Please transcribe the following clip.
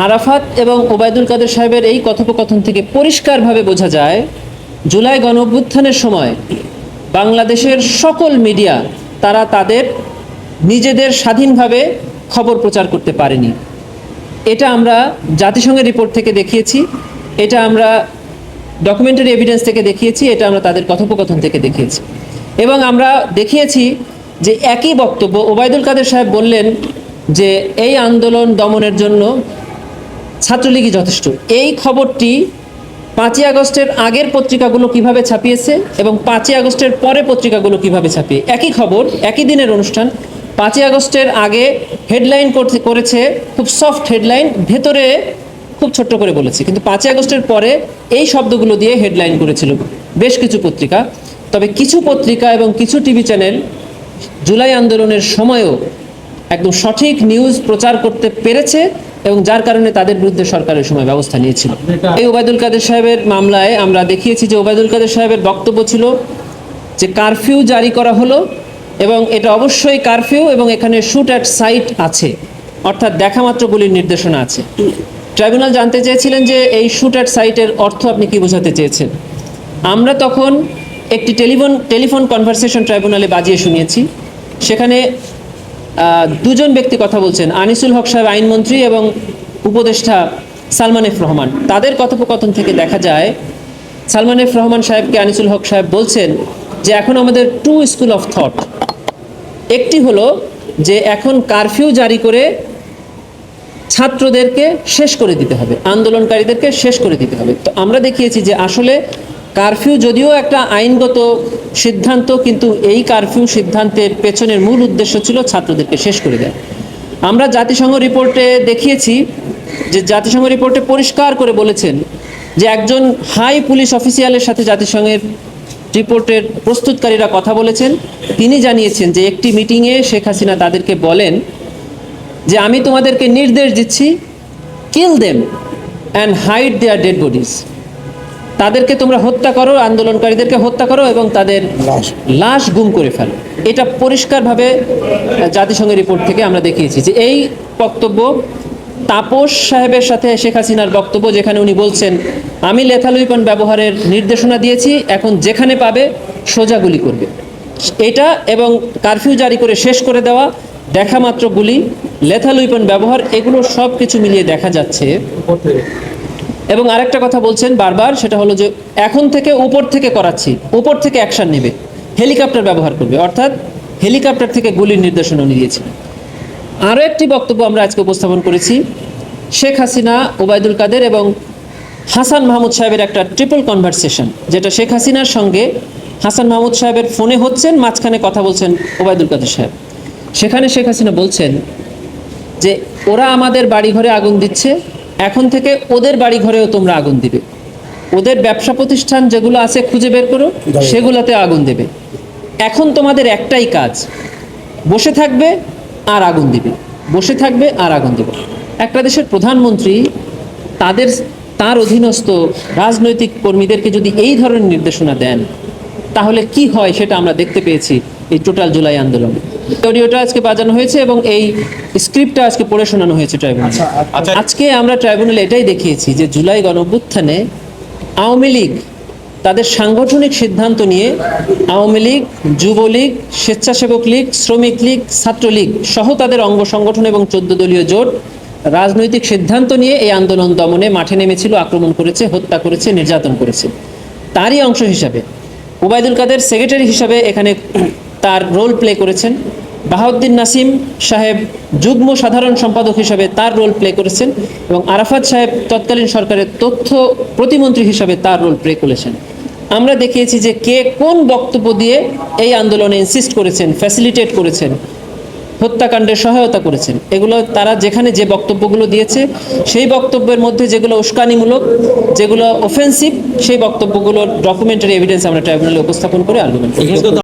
আরাফাত এবং ওবায়দুল কাদের সাহেবের এই কথোপকথন থেকে পরিষ্কারভাবে বোঝা যায় জুলাই গণঅভ্যুত্থানের সময় বাংলাদেশের সকল মিডিয়া তারা তাদের নিজেদের স্বাধীনভাবে খবর প্রচার করতে পারেনি। এটা আমরা জাতিসংঘের রিপোর্ট থেকে দেখিয়েছি, এটা আমরা ডকুমেন্টারি এভিডেন্স থেকে দেখিয়েছি, এটা আমরা তাদের কথোপকথন থেকে দেখিয়েছি এবং আমরা দেখিয়েছি যে একই বক্তব্য ওবায়দুল কাদের সাহেব বললেন যে এই আন্দোলন দমনের জন্য ছাত্রলীগই যথেষ্ট। এই খবরটি 5ই আগস্টের আগের পত্রিকাগুলো কিভাবে ছাপিয়েছে এবং 5ই আগস্টের পরে পত্রিকাগুলো কিভাবে ছাপিয়ে একই খবর একই দিনের অনুষ্ঠান 5ই আগস্টের আগে হেডলাইন করেছে খুব সফট হেডলাইন, ভেতরে খুব ছোট্ট করে বলেছে, কিন্তু 5ই আগস্টের পরে এই শব্দগুলো দিয়ে হেডলাইন করেছিল বেশ কিছু পত্রিকা। তবে কিছু পত্রিকা এবং কিছু টিভি চ্যানেল জুলাই আন্দোলনের সময়ও একদম সঠিক নিউজ প্রচার করতে পেরেছে এবং যার কারণে তাদের বিরুদ্ধে সরকারের সময় ব্যবস্থা নিয়েছিল। এই ওবায়দুল কাদের সাহেবের মামলায় আমরা দেখিয়েছি যে ওবায়দুল কাদের সাহেবের বক্তব্য ছিল যে কারফিউ জারি করা হলো এবং এটা অবশ্যই কারফিউ এবং এখানে শুট অ্যাট সাইট আছে, অর্থাৎ দেখা মাত্র গুলির নির্দেশনা আছে। ট্রাইব্যুনাল জানতে চেয়েছিলেন যে এই শুট অ্যাট সাইটের অর্থ আপনি কি বোঝাতে চেয়েছেন। আমরা তখন একটি টেলিফোন কনভারসেশন ট্রাইব্যুনালে বাজিয়ে শুনিয়েছি। সেখানে দুজন ব্যক্তি কথা বলছেন, আনিসুল হক সাহেব আইনমন্ত্রী এবং উপদেষ্টা সালমান এফ রহমান। তাদের কথোপকথন থেকে দেখা যায় সালমান এফ রহমান সাহেবকে আনিসুল হক সাহেব বলছেন যে এখন আমাদের টু স্কুল অফ থট, একটি হলো যে এখন কারফিউ জারি করে ছাত্রদেরকে শেষ করে দিতে হবে, আন্দোলনকারীদেরকে শেষ করে দিতে হবে। তো আমরা দেখিয়েছি যে আসলে কারফিউ যদিও একটা আইনগত সিদ্ধান্ত, কিন্তু এই কারফিউ সিদ্ধান্তের পেছনের মূল উদ্দেশ্য ছিল ছাত্রদেরকে শেষ করে দেয়। আমরা জাতিসংঘ রিপোর্টে দেখিয়েছি যে জাতিসংঘ রিপোর্টে পরিষ্কার করে বলেছেন যে একজন হাই পুলিশ অফিসিয়ালের সাথে জাতিসংঘের রিপোর্টের প্রস্তুতকারীরা কথা বলেছেন। তিনি জানিয়েছেন যে একটি মিটিংয়ে শেখ হাসিনা তাদেরকে বলেন যে আমি তোমাদেরকে নির্দেশ দিচ্ছি, kill them and hide their dead bodies, তাদেরকে তোমরা হত্যা করো, আন্দোলনকারীদেরকে হত্যা করো এবং তাদের লাশ গুম করে ফেলো। এটা পরিষ্কারভাবে জাতিসংঘের রিপোর্ট থেকে আমরা দেখিয়েছি যে এই বক্তব্য তাপস সাহেবের সাথে শেখ হাসিনার বক্তব্য, যেখানে উনি বলছেন আমি লেথাল উইপন ব্যবহারের নির্দেশনা দিয়েছি, এখন যেখানে পাবে সোজা গুলি করবে, এটা এবং কারফিউ জারি করে শেষ করে দেওয়া, দেখা মাত্র গুলি, লেথাল উইপন ব্যবহার, এগুলো সব কিছু মিলিয়ে দেখা যাচ্ছে। এবং আরেকটা কথা বলছেন বারবার, সেটা হলো যে এখন থেকে উপর থেকে করাচ্ছি, উপর থেকে অ্যাকশন নেবে, হেলিকপ্টার ব্যবহার করবে, অর্থাৎ হেলিকপ্টার থেকে গুলির নির্দেশনা উনি দিয়েছিলেন। আরও একটি বক্তব্য আমরা আজকে উপস্থাপন করেছি, শেখ হাসিনা, ওবায়দুল কাদের এবং হাসান মাহমুদ সাহেবের একটা ট্রিপল কনভারসেশন, যেটা শেখ হাসিনার সঙ্গে হাসান মাহমুদ সাহেবের ফোনে হচ্ছেন, মাঝখানে কথা বলছেন ওবায়দুল কাদের সাহেব। সেখানে শেখ হাসিনা বলছেন যে ওরা আমাদের বাড়িঘরে আগুন দিচ্ছে, এখন থেকে ওদের বাড়ি ঘরেও তোমরা আগুন দিবে, ওদের ব্যবসা প্রতিষ্ঠান যেগুলো আছে খুঁজে বের করো, সেগুলোতে আগুন দেবে। এখন তোমাদের একটাই কাজ, বসে থাকবে আর আগুন দিবে, বসে থাকবে আর আগুন দেবে। একটা দেশের প্রধানমন্ত্রী তার অধীনস্থ রাজনৈতিক কর্মীদেরকে যদি এই ধরনের নির্দেশনা দেন, তাহলে কি হয় সেটা আমরা দেখতে পেয়েছি এই টোটাল জুলাই আন্দোলনে। অডিওটা আজকে বাজানো হয়েছে এবং এই স্ক্রিপ্টটা আজকে পড়ে শোনানো হয়েছে ট্রাইব্যুনালে। আজকে আমরা ট্রাইব্যুনালে এটাই দেখিয়েছি যে জুলাই গণঅভ্যুত্থানে আওয়ামী লীগ তাদের সাংগঠনিক সিদ্ধান্ত নিয়ে, আওয়ামী লীগ, যুবলীগ, স্বেচ্ছাসেবক লীগ, শ্রমিক লীগ, ছাত্রলীগ সহ তাদের অঙ্গ সংগঠন এবং 14 দলীয় জোট রাজনৈতিক সিদ্ধান্ত নিয়ে এই আন্দোলন দমনে মাঠে নেমেছিল, আক্রমণ করেছে, হত্যা করেছে, নির্যাতন করেছে। তারই অংশ হিসাবে ওবায়দুল কাদের সেক্রেটারি হিসাবে এখানে তার রোল প্লে করেছেন, বাহাউদ্দিন নাসিম সাহেব যুগ্ম সাধারণ সম্পাদক হিসাবে তার রোল প্লে করেছেন এবং আরাফাত সাহেব তৎকালীন সরকারের তথ্য প্রতিমন্ত্রী হিসাবে তার রোল প্লে করেছেন। আমরা দেখিয়েছি যে কে কোন বক্তব্য দিয়ে এই আন্দোলনে ইনসিস্ট করেছেন, ফ্যাসিলিটেট করেছেন, হত্যাকাণ্ডের সহায়তা করেছেন। এগুলো তারা যেখানে যে বক্তব্যগুলো দিয়েছে, সেই বক্তব্যের মধ্যে যেগুলো উস্কানিমূলক, যেগুলো অফেন্সিভ, সেই বক্তব্যগুলোর ডকুমেন্টারি এভিডেন্স আমরা ট্রাইব্যুনালে উপস্থাপন করে আর্গুমেন্ট করি।